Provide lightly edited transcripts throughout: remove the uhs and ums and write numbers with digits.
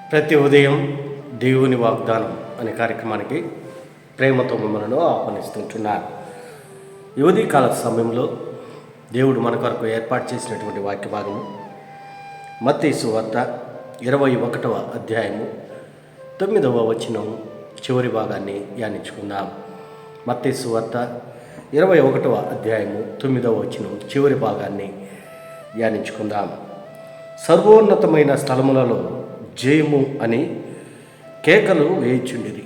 ప్రతి ఉదయం దేవుని వాగ్దానం అనే కార్యక్రమానికి ప్రేమతో మిమ్మల్ని ఆహ్వానిస్తుంటున్నారు. ఈ ఉదయకాల సమయంలో దేవుడు మన కొరకు ఏర్పాటు చేసినటువంటి వాక్య భాగము మత్తయి సువార్త 21వ అధ్యాయము 9వ వచనం చివరి భాగాన్ని ధ్యానించుకుందాం. మత్తయి సువార్త 21వ అధ్యాయము 9వ వచనం చివరి భాగాన్ని ధ్యానించుకుందాం. సర్వోన్నతమైన స్థలములలో జయము అని కేకలు వేయిచుండిరి.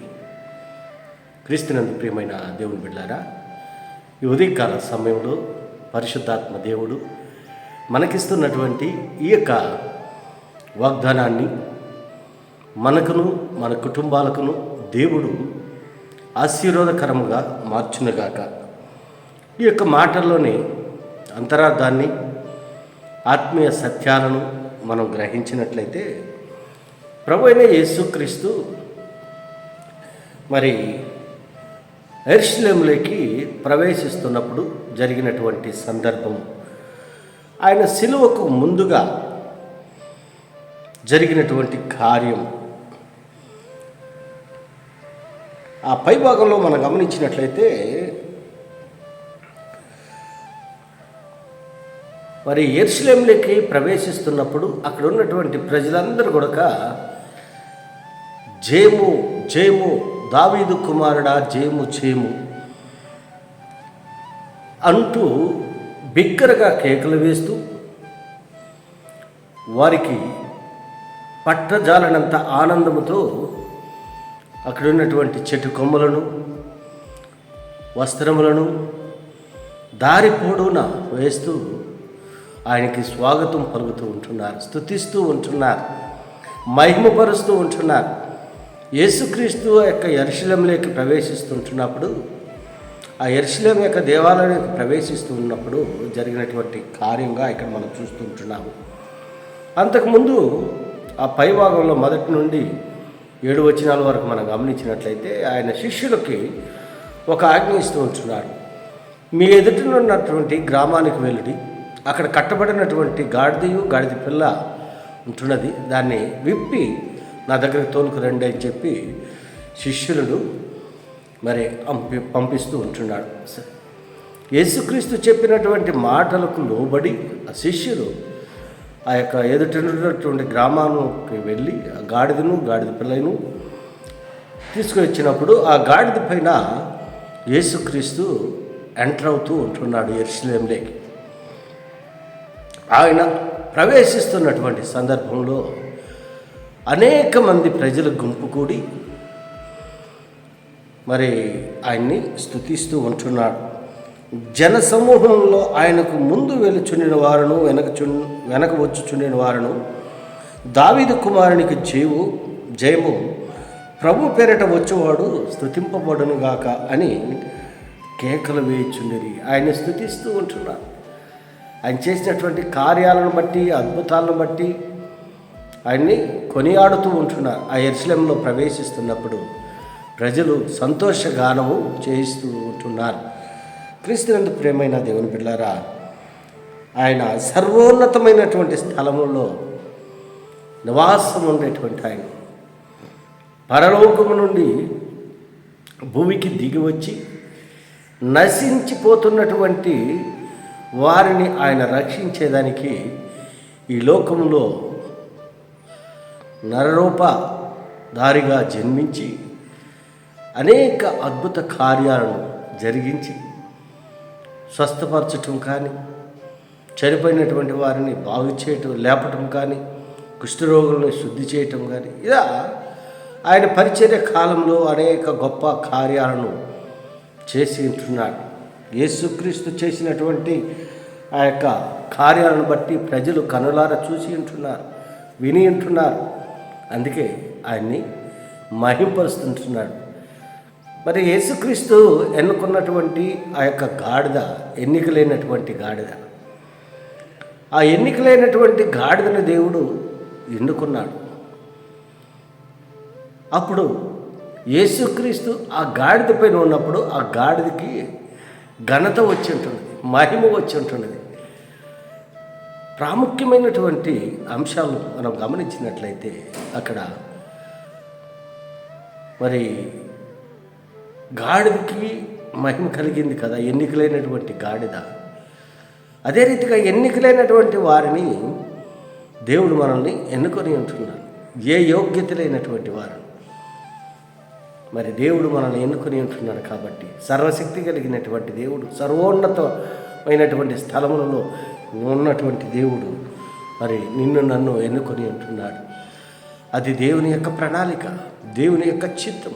క్రీస్తునందు ప్రియమైన దేవుని బిడ్డారా, ఈ ఉదయకాల సమయంలో పరిశుద్ధాత్మ దేవుడు మనకిస్తున్నటువంటి ఈ యొక్క వాగ్దానాన్ని మనకును మన కుటుంబాలకును దేవుడు ఆశీర్వాదకరంగా మార్చునుగాక. ఈ యొక్క మాటల్లోని అంతరార్థాన్ని, ఆత్మీయ సత్యాలను మనం గ్రహించినట్లయితే ప్రభు అయిన యేసుక్రీస్తు మరి యెరూషలేములోకి ప్రవేశిస్తున్నప్పుడు జరిగినటువంటి సందర్భం, ఆయన సిలువకు ముందుగా జరిగినటువంటి కార్యం, ఆ పై భాగంలో మనం గమనించినట్లయితే మరి యెరూషలేములోకి ప్రవేశిస్తున్నప్పుడు అక్కడ ఉన్నటువంటి ప్రజలందరూ కూడా జయము జయము దావీదు కుమారుడా జయము జయము అంటూ బిగ్గరగా కేకలు వేస్తూ వారికి పట్టజాలనంత ఆనందముతో అక్కడ ఉన్నటువంటి చెట్టు కొమ్మలను, వస్త్రములను దారి పొడవునా వేస్తూ ఆయనకి స్వాగతం పలుకుతూ ఉంటున్నారు, స్తుతిస్తూ ఉంటున్నారు, మహిమపరుస్తూ ఉంటున్నారు. యేసుక్రీస్తు యొక్క యెరూషలేములోకి ప్రవేశిస్తుంటున్నప్పుడు, ఆ యెరూషలేము యొక్క దేవాలయానికి ప్రవేశిస్తూ ఉన్నప్పుడు జరిగినటువంటి కార్యంగా ఇక్కడ మనం చూస్తుంటున్నాము. అంతకుముందు ఆ పై భాగంలో 1 నుండి 7 వచనాల వరకు మనం గమనించినట్లయితే ఆయన శిష్యులకి ఒక ఆజ్ఞ ఇస్తూ ఉంటున్నాడు. మీ ఎదుటనున్నటువంటి గ్రామానికి వెళ్ళి అక్కడ కట్టబడినటువంటి గాడిద పిల్ల ఉంటున్నది, దాన్ని విప్పి నా దగ్గరికి తోలుకు రండి అని చెప్పి శిష్యులను మరి పంపిస్తూ ఉంటున్నాడు. యేసుక్రీస్తు చెప్పినటువంటి మాటలకు లోబడి ఆ శిష్యులు ఆ యొక్క ఎదుటిన్నటువంటి గ్రామానికి వెళ్ళి ఆ గాడిద పిల్లను తీసుకొని వచ్చినప్పుడు ఆ గాడిద పైన యేసుక్రీస్తు ఎంటర్ అవుతూ ఉంటున్నాడు యెరూషలేములోకి. ఆయన ప్రవేశిస్తున్నటువంటి సందర్భంలో అనేక మంది ప్రజల గుంపు కూడి మరి ఆయన్ని స్తుతిస్తూ ఉంటున్నాడు. జనసమూహంలో ఆయనకు ముందు వెలుచుండిన వారును వెనక వచ్చుచుండిన వారును దావీదు కుమారునికి జయము ప్రభు పేరట వచ్చేవాడు స్తుతింపబడునుగాక అని కేకలు వేయుచుండిరి. ఆయన్ని స్తుతిస్తూ ఉంటున్నారు. ఆయన చేసినటువంటి కార్యాలను బట్టి, అద్భుతాలను బట్టి ఆయన్ని కొనియాడుతూ ఉంటున్నారు. ఆ యెరూషలేములో ప్రవేశిస్తున్నప్పుడు ప్రజలు సంతోషగానము చేయిస్తూ ఉంటున్నారు. క్రీస్తునందు ప్రియమైన దేవుని బిడ్డలారా, ఆయన సర్వోన్నతమైనటువంటి స్థలములో నివాసం ఉండేటువంటి ఆయన పరలోకము నుండి భూమికి దిగి వచ్చి నశించిపోతున్నటువంటి వారిని ఆయన రక్షించేదానికి ఈ లోకంలో నరరూపధారిగా జన్మించి అనేక అద్భుత కార్యాలను జరిగించి స్వస్థపరచటం కానీ, చనిపోయినటువంటి వారిని బాగు చేయటం, లేపటం కానీ, కుష్ఠరోగులను శుద్ధి చేయటం కానీ, ఇలా ఆయన పరిచర్య కాలంలో అనేక గొప్ప కార్యాలను చేసి ఉంటున్నాడు. యేసుక్రీస్తు చేసినటువంటి ఆ యొక్క కార్యాలను బట్టి ప్రజలు కనులారా చూసి ఉంటున్నారు, విని ఉంటున్నారు. అందుకే ఆయన్ని మహింపరుస్తుంటున్నాడు. మరి యేసుక్రీస్తు ఎన్నుకున్నటువంటి ఆ యొక్క గాడిద ఎన్నికలైనటువంటి గాడిద, ఆ ఎన్నికలైనటువంటి గాడిదను దేవుడు ఎన్నుకున్నాడు. అప్పుడు యేసుక్రీస్తు ఆ గాడిద పైన ఉన్నప్పుడు ఆ గాడిదకి ఘనత వచ్చి ఉంటుంది, మహిమ వచ్చి ఉంటున్నది. ప్రాముఖ్యమైనటువంటి అంశాలు మనం గమనించినట్లయితే అక్కడ మరి గాడిదకి మహిమ కలిగింది కదా, ఎన్నికలైనటువంటి గాడిద. అదే రీతిగా ఎన్నికలైనటువంటి వారిని దేవుడు మనల్ని ఎన్నుకొని ఉంటున్నాడు. ఏ యోగ్యత లేనటువంటి వారు మరి దేవుడు మనల్ని ఎన్నుకొని ఉంటున్నాడు. కాబట్టి సర్వశక్తి కలిగినటువంటి దేవుడు, సర్వోన్నతమైనటువంటి స్థలములలో ఉన్నటువంటి దేవుడు మరి నిన్ను నన్ను ఎన్నుకొని ఉంటున్నాడు. అది దేవుని యొక్క ప్రణాళిక, దేవుని యొక్క చిత్తం.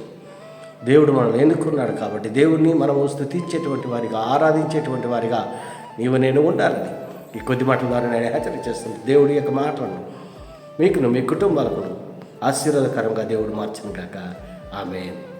దేవుడు మనల్ని ఎన్నుకున్నాడు. కాబట్టి దేవుడిని మనము స్తుతించేటువంటి వారిగా, ఆరాధించేటువంటి వారిగా నీవు నేను ఉండాలని ఈ కొద్ది మాటల ద్వారా నేను హెచ్చరిక చేస్తుంది. దేవుడి యొక్క మాటలను మీకును మీ కుటుంబాలకు ఆశీర్వాదకరంగా దేవుడు మార్చును గాక. ఆమేన్.